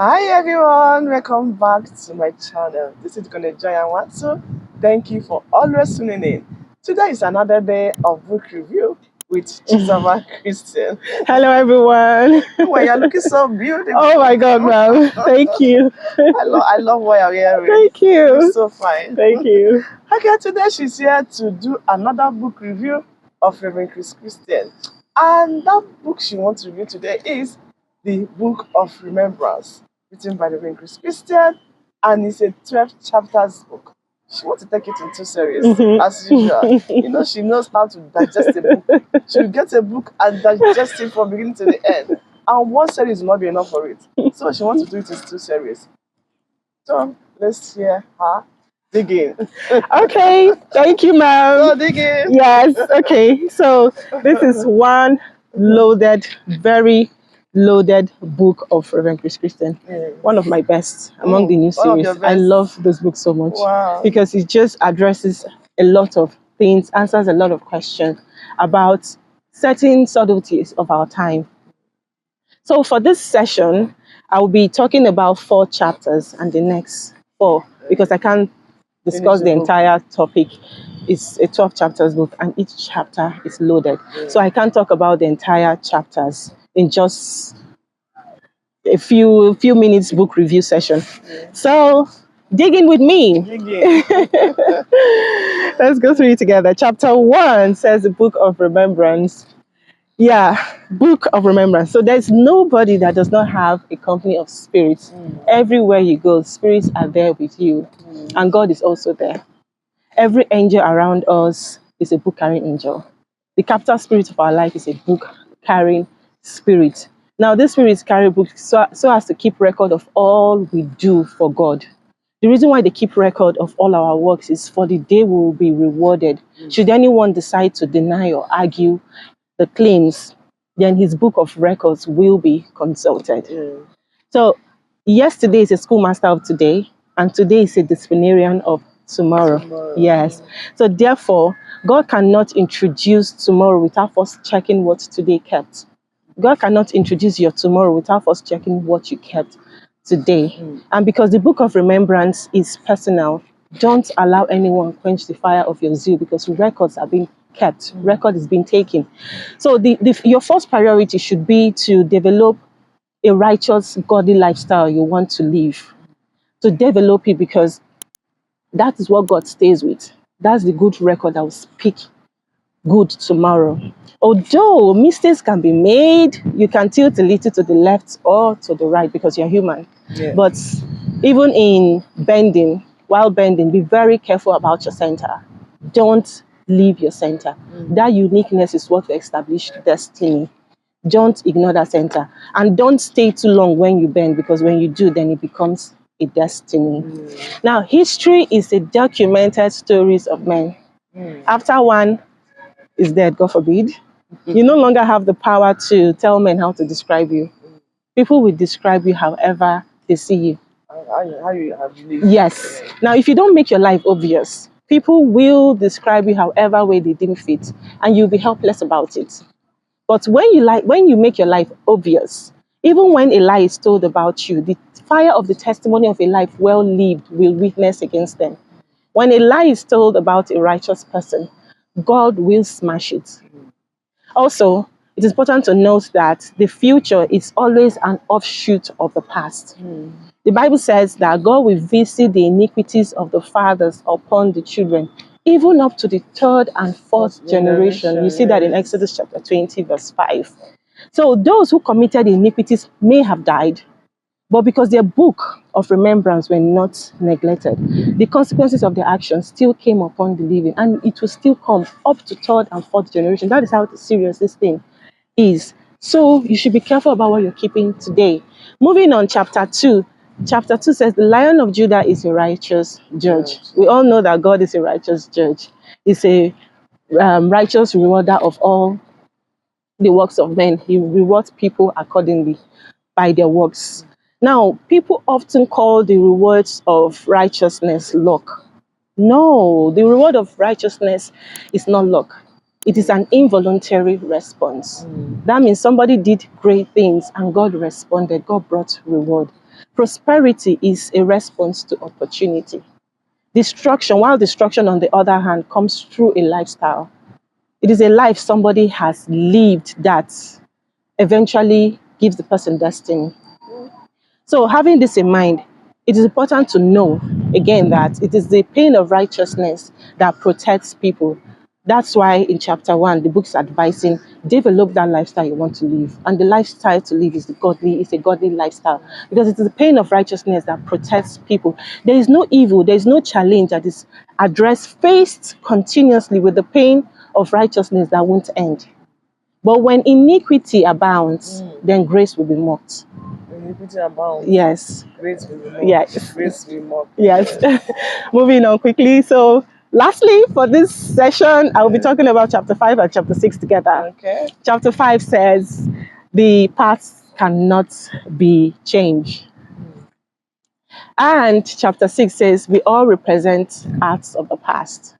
Hi everyone, welcome back to my channel. This is gonna join Anwatu. Thank you for always tuning in. Today is another day of book review with Chizoba Christian. Hello, everyone. Well, you're looking so beautiful. Oh my God, ma'am. Thank you. I love what you're wearing. Thank You look you. so fine. Thank you. Okay, today she's here to do another book review of Reverend Chris Christian. And that book she wants to review today is the Book of Remembrance, written by Reverend Chris Christian, and it's a 12 chapters book. She wants to take it in two series, as usual. You know, she knows how to digest a book. She'll get a book and digest it from beginning to the end. And one series will not be enough for it. So she wants to do it in two series. So let's hear her dig in. Okay. Thank you, ma'am. So dig in. Yes. Okay. So this is one loaded, very loaded book of Reverend Chris Christian. Yes. One of my best among the new One of series. your I best. love this book so much Wow. because it just addresses a lot of things, answers a lot of questions about certain subtleties of our time. So for this session, I will be talking about 4 chapters and the next 4 because I can't discuss Finish the the book. entire topic. It's a 12 chapters book and each chapter is loaded. So I can't talk about the entire chapters in just a few minutes book review session. So dig in with me. Dig in. Let's go through it together. Chapter 1 says the book of remembrance. Yeah, book of remembrance. So there's nobody that does not have a company of spirits. Everywhere you go, spirits are there with you, and God is also there. Every angel around us is a book carrying angel. The capital spirit of our life is a book carrying spirit. Now, this spirits carry books so as to keep record of all we do for God. The reason why they keep record of all our works is for the day we will be rewarded. Should anyone decide to deny or argue the claims, then his book of records will be consulted. So, yesterday is a schoolmaster of today, and today is a disciplinarian of tomorrow. Yes. So, therefore, God cannot introduce tomorrow without first checking what today kept. God cannot introduce your tomorrow without first checking what you kept today. And because the book of remembrance is personal, don't allow anyone quench the fire of your zeal because records are being kept, record is being taken. So your first priority should be to develop a righteous, godly lifestyle you want to live. To develop it because that is what God stays with. That's the good record that will speak good tomorrow. Although mistakes can be made, you can tilt a little to the left or to the right because you're human. Yeah. But even in bending, while bending, be very careful about your center. Don't leave your center. That uniqueness is what will establish destiny. Don't ignore that center. And don't stay too long when you bend because when you do, then it becomes a destiny. Now, history is a documented stories of men. After one is dead, God forbid, you no longer have the power to tell men how to describe you. People will describe you however they see you. How you have lived. Yes. Now, if you don't make your life obvious, people will describe you however way they deem fit, and you'll be helpless about it. But when you make your life obvious, even when a lie is told about you, the fire of the testimony of a life well lived will witness against them. When a lie is told about a righteous person, God will smash it. Also, it is important to note that the future is always an offshoot of the past. The Bible says that God will visit the iniquities of the fathers upon the children, even up to the third and fourth generation. You see that in Exodus chapter 20, verse 5. So those who committed the iniquities may have died, but because their book of remembrance were not neglected, the consequences of their actions still came upon the living, and it will still come up to third and fourth generation. That is how serious this thing is. So you should be careful about what you're keeping today. Moving on, chapter 2. Chapter 2 says, the Lion of Judah is a righteous judge. We all know that God is a righteous judge. He's a righteous rewarder of all the works of men. He rewards people accordingly by their works. Now, people often call the rewards of righteousness luck. No, the reward of righteousness is not luck. It is an involuntary response. That means somebody did great things and God responded. God brought reward. Prosperity is a response to opportunity. Destruction, while destruction, on the other hand, comes through a lifestyle. It is a life somebody has lived that eventually gives the person destiny. So, having this in mind, it is important to know again that it is the pain of righteousness that protects people. That's why in chapter 1, the book's advising develop that lifestyle you want to live. And the lifestyle to live is a godly lifestyle. Because it is the pain of righteousness that protects people. There is no evil, there is no challenge that is addressed, faced continuously with the pain of righteousness that won't end. But when iniquity abounds, then grace will be mocked. Iniquity abounds. Yes. Grace will be mocked. Yes. Grace will be mocked. Yes. Moving on quickly. So, lastly, for this session, I will be talking about chapter 5 and chapter 6 together. Okay. Chapter 5 says the past cannot be changed. And chapter 6 says we all represent acts of the past.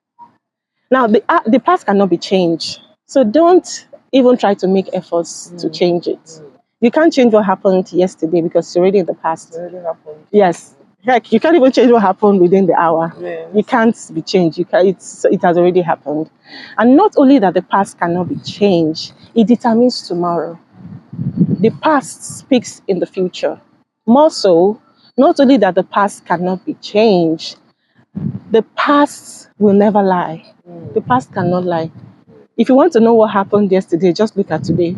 Now, the past cannot be changed. So don't even try to make efforts to change it. You can't change what happened yesterday because it's already in the past. It already happened. Yes. Heck, you can't even change what happened within the hour. Yes. You can't be changed. It has already happened. And not only that the past cannot be changed, it determines tomorrow. The past speaks in the future. More so, not only that the past cannot be changed, the past will never lie. The past cannot lie. If you want to know what happened yesterday, just look at today.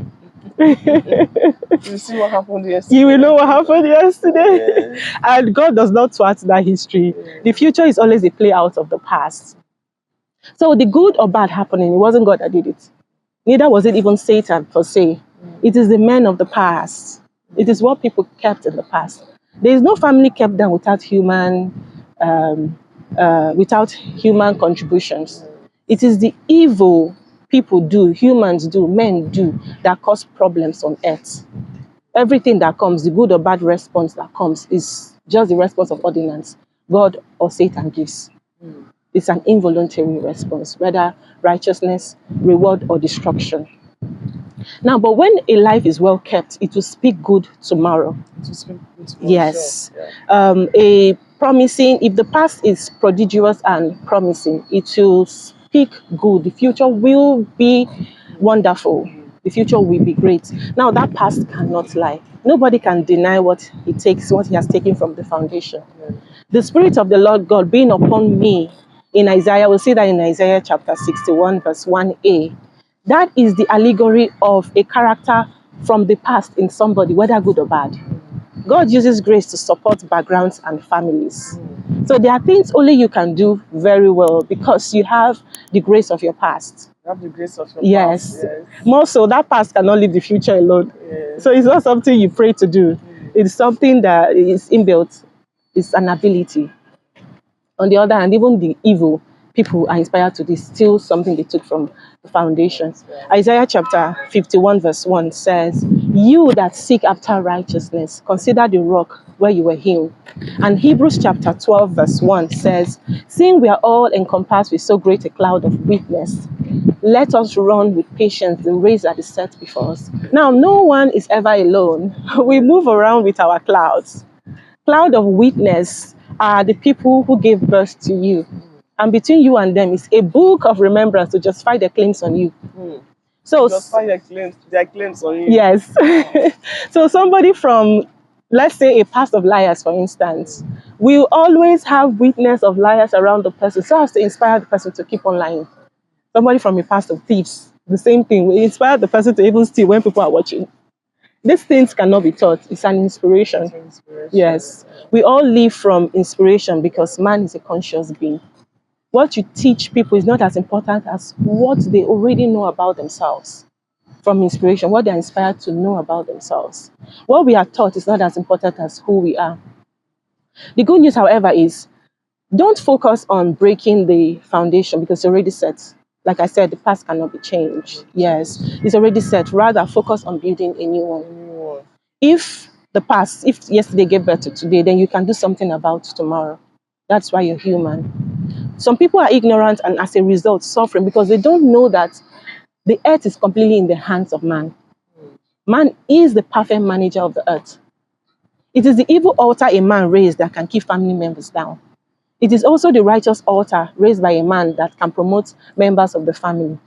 You see what happened yesterday. You will know what happened yesterday. Yes. And God does not thwart that history. The future is always a play out of the past. So the good or bad happening, it wasn't God that did it. Neither was it even Satan per se. It is the men of the past. It is what people kept in the past. There is no family kept down without without human contributions. It is the evil people do, humans do, men do, that cause problems on earth. Everything that comes, the good or bad response that comes, is just the response of ordinance God or Satan gives. It's an involuntary response, whether righteousness, reward, or destruction. Now, but when a life is well kept, it will speak good tomorrow. It will speak good tomorrow. Yes. Sure. Yeah. If the past is prodigious and promising, it will speak good. The future will be wonderful. The future will be great. Now, that past cannot lie. Nobody can deny what he has taken from the foundation. The Spirit of the Lord God being upon me in Isaiah, we'll see that in Isaiah chapter 61, verse 1a. That is the allegory of a character from the past in somebody, whether good or bad. God uses grace to support backgrounds and families. So there are things only you can do very well because you have the grace of your past. You have the grace of your Yes. past. Yes. More so, that past cannot live the future alone. Yes. So it's not something you pray to do. It's something that is inbuilt. It's an ability. On the other hand, even the evil people are inspired to distill something they took from the foundations. Isaiah chapter 51 verse 1 says, "You that seek after righteousness, consider the rock where you were healed." And Hebrews chapter 12 verse 1 says, "Seeing we are all encompassed with so great a cloud of witness, let us run with patience the race that is set before us." Now, no one is ever alone. We move around with our clouds. Cloud of witness are the people who gave birth to you. And between you and them is a book of remembrance to justify their claims on you. So justify their claims on you. Yes. So somebody from, let's say, a past of liars, for instance, will always have witness of liars around the person so as to inspire the person to keep on lying. Somebody from a past of thieves, the same thing, will inspire the person to even steal when people are watching. These things cannot be taught. It's an inspiration. It's an inspiration. Yes. We all live from inspiration because man is a conscious being. What you teach people is not as important as what they already know about themselves from inspiration, what they're inspired to know about themselves. What we are taught is not as important as who we are. The good news, however, is don't focus on breaking the foundation because it's already set. Like I said, the past cannot be changed. Yes, it's already set. Rather, focus on building a new one. If yesterday gave birth to today, then you can do something about tomorrow. That's why you're human. Some people are ignorant and as a result suffering because they don't know that the earth is completely in the hands of man. Man is the perfect manager of the earth. It is the evil altar a man raised that can keep family members down. It is also the righteous altar raised by a man that can promote members of the family.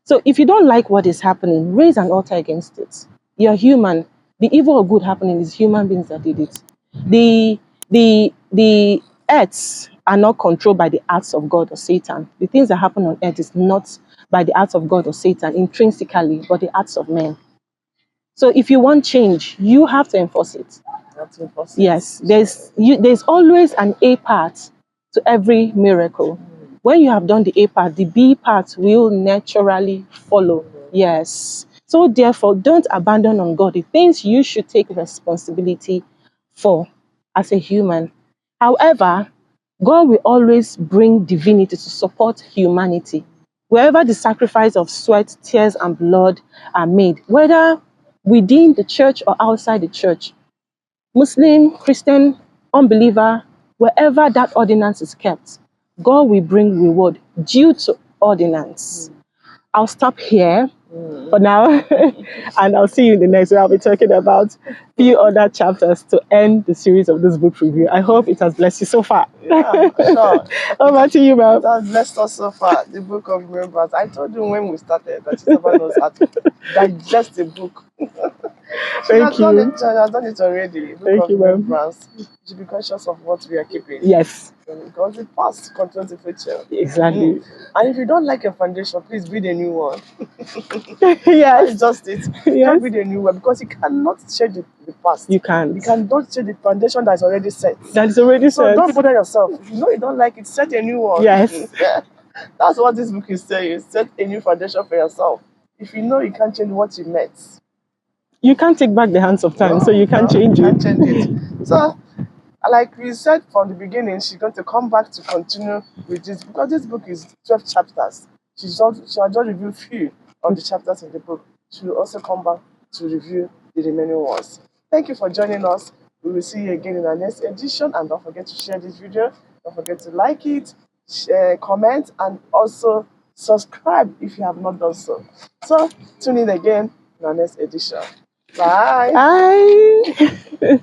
So if you don't like what is happening, raise an altar against it. You're human. The evil or good happening is human beings that did it. The earths are not controlled by the acts of God or Satan. The things that happen on earth is not by the acts of God or Satan intrinsically, but the acts of men. So if you want change, you have to enforce it. That's impossible. Yes, there's always an A part to every miracle. When you have done the A part, the B part will naturally follow. Yes. So therefore, don't abandon on God the things you should take responsibility for as a human. However, God will always bring divinity to support humanity. Wherever the sacrifice of sweat, tears, and blood are made, whether within the church or outside the church, Muslim, Christian, unbeliever, wherever that ordinance is kept, God will bring reward due to ordinance. I'll stop here for now, and I'll see you in the next where I'll be talking about few other chapters to end the series of this book review. I hope it has blessed you so far. Yeah, sure. Over to you, ma'am. It has blessed us so far. The book of Remembrance. I told you when we started that Chizoba knows how to digest the book. She Thank has done it. you. She has done it already. Book Thank of you, ma'am. Remembrance. You should be conscious of what we are keeping. Yes, Because the past controls the future. exactly. And if you don't like your foundation, please build a new one. Yes, That's just it. yes, Just build a new one because you cannot change the past. you can't. You cannot change the foundation that's already set. That is already So said. don't bother yourself. If you know you don't like it, set a new one. Yes. That's what this book is saying. Set a new foundation for yourself. If you know you can't change what you met, You can't take back the hands of time, so you can't change you it. can't change it. So, like we said from the beginning, she's going to come back to continue with this because this book is 12 chapters. She'll just review few of the chapters in the book. She will also come back to review the remaining ones. Thank you for joining us. We will see you again in our next edition. And don't forget to share this video. Don't forget to like it, share, comment, and also subscribe if you have not done so. So tune in again in our next edition. Bye. Bye.